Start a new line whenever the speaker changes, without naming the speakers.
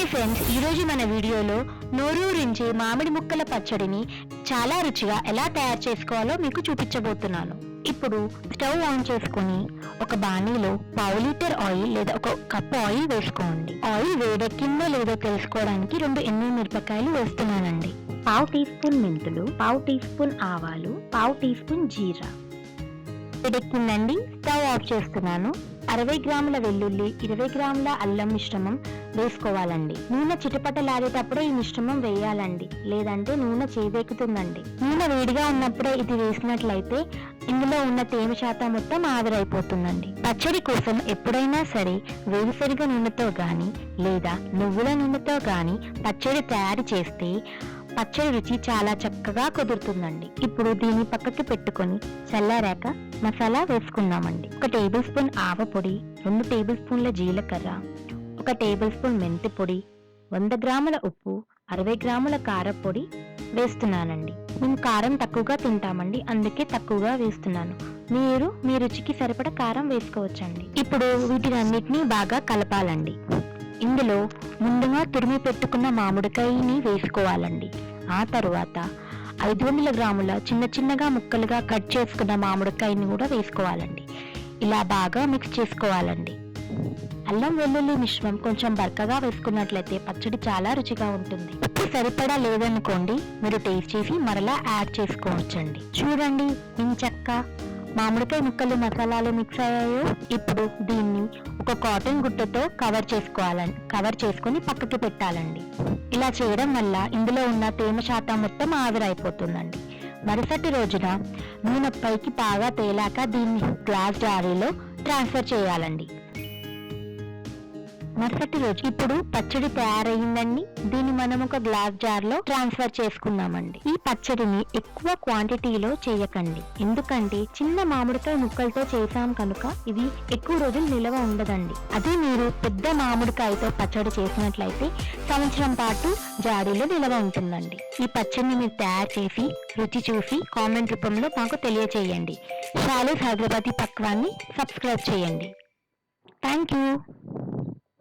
Hi friends, ఈరోజు మన వీడియోలో నోరూరించే మామిడి ముక్కల పచ్చడిని చాలా రుచిగా ఎలా తయారు చేసుకోవాలో మీకు చూపించబోతున్నాను. ఇప్పుడు స్టవ్ ఆన్ చేసుకొని ఒక బాణీలో పావు లీటర్ ఆయిల్ లేదా ఒక కప్పు ఆయిల్ వేసుకోండి. ఆయిల్ వేడెక్కిందో లేదో తెలుసుకోవడానికి 2 ఎండుమిరపకాయలు వేస్తున్నానండి. పావు టీ స్పూన్ మెంతులు, పావు టీ స్పూన్ ఆవాలు, పావు టీ స్పూన్ జీరా. వేడెక్కిందండి, స్టవ్ ఆఫ్ చేస్తున్నాను. 60 గ్రాముల వెల్లుల్లి, 20 గ్రాముల అల్లం మిశ్రమం వేసుకోవాలండి. నూనె చిటపటలాడేటప్పుడే ఈ మిశ్రమం వేయాలండి, లేదంటే నూనె చేదెక్కుతుందండి. నూనె వేడిగా ఉన్నప్పుడే ఇది వేసినట్లయితే ఇందులో ఉన్న తేమ శాతం మొత్తం ఆవిరైపోతుందండి. పచ్చడి కోసం ఎప్పుడైనా సరే వేరుశనగ నూనెతో గాని లేదా నువ్వుల నూనెతో గాని పచ్చడి తయారు చేస్తే పచ్చడి రుచి చాలా చక్కగా కుదురుతుందండి. ఇప్పుడు దీన్ని పక్కకి పెట్టుకొని చల్లారాక మసాలా వేసుకుందామండి. 1 టేబుల్ స్పూన్ ఆవ పొడి, 2 టేబుల్ స్పూన్ల జీలకర్ర, 1 టేబుల్ స్పూన్ మెంతి పొడి, 100 గ్రాముల ఉప్పు, 60 గ్రాముల కారపొడి వేస్తున్నానండి. మేము కారం తక్కువగా తింటామండి, అందుకే తక్కువగా వేస్తున్నాను. మీరు మీ రుచికి సరిపడ కారం వేసుకోవచ్చండి. ఇప్పుడు వీటినన్నిటినీ బాగా కలపాలండి. ఇందులో ముందుగా తురిమి పెట్టుకున్న మామిడికాయని వేసుకోవాలండి. ఆ తరువాత 500 గ్రాముల చిన్నగా ముక్కలుగా కట్ చేసుకున్న మామిడికాయని కూడా వేసుకోవాలండి. ఇలా బాగా మిక్స్ చేసుకోవాలండి. అల్లం వెల్లుల్లి మిశ్రమం కొంచెం బరకగా వేసుకున్నట్లయితే పచ్చడి చాలా రుచిగా ఉంటుంది. ఉప్పు సరిపడా లేదనుకోండి, మీరు టేస్ట్ చేసి మరలా యాడ్ చేసుకోవచ్చండి. చూడండి ఇంచక్క మామిడికాయ ముక్కలు మసాలాలు మిక్స్ అయ్యాయో. ఇప్పుడు దీన్ని ఒక కాటన్ గుడ్డతో కవర్ చేసుకొని పక్కకి పెట్టాలండి. ఇలా చేయడం వల్ల ఇందులో ఉన్న తేమ శాతం మొత్తం ఆవిరైపోతుందండి. మరుసటి రోజున నూనె పైకి బాగా తేలాక దీన్ని గ్లాస్ జారీలో ట్రాన్స్ఫర్ చేయాలండి. మరుసటి రోజు ఇప్పుడు పచ్చడి తయారయ్యిందండి. దీన్ని మనం ఒక గ్లాస్ జార్ లో ట్రాన్స్ఫర్ చేసుకుందామండి. ఈ పచ్చడిని ఎక్కువ క్వాంటిటీలో చేయకండి, ఎందుకంటే చిన్న మామిడికాయ ముక్కలతో చేసాం కనుక ఇది ఎక్కువ రోజులు నిల్వ ఉండదండి. అదే మీరు పెద్ద మామిడికాయతో పచ్చడి చేసినట్లయితే సంవత్సరం పాటు జాడీలో నిల్వ ఉంటుందండి. ఈ పచ్చడిని మీరు తయారు చేసి రుచి చూసి కామెంట్ రూపంలో మాకు తెలియచేయండి. షాలూస్ హైదరాబాదీ పక్వాన్ని సబ్స్క్రైబ్ చేయండి. Thank you.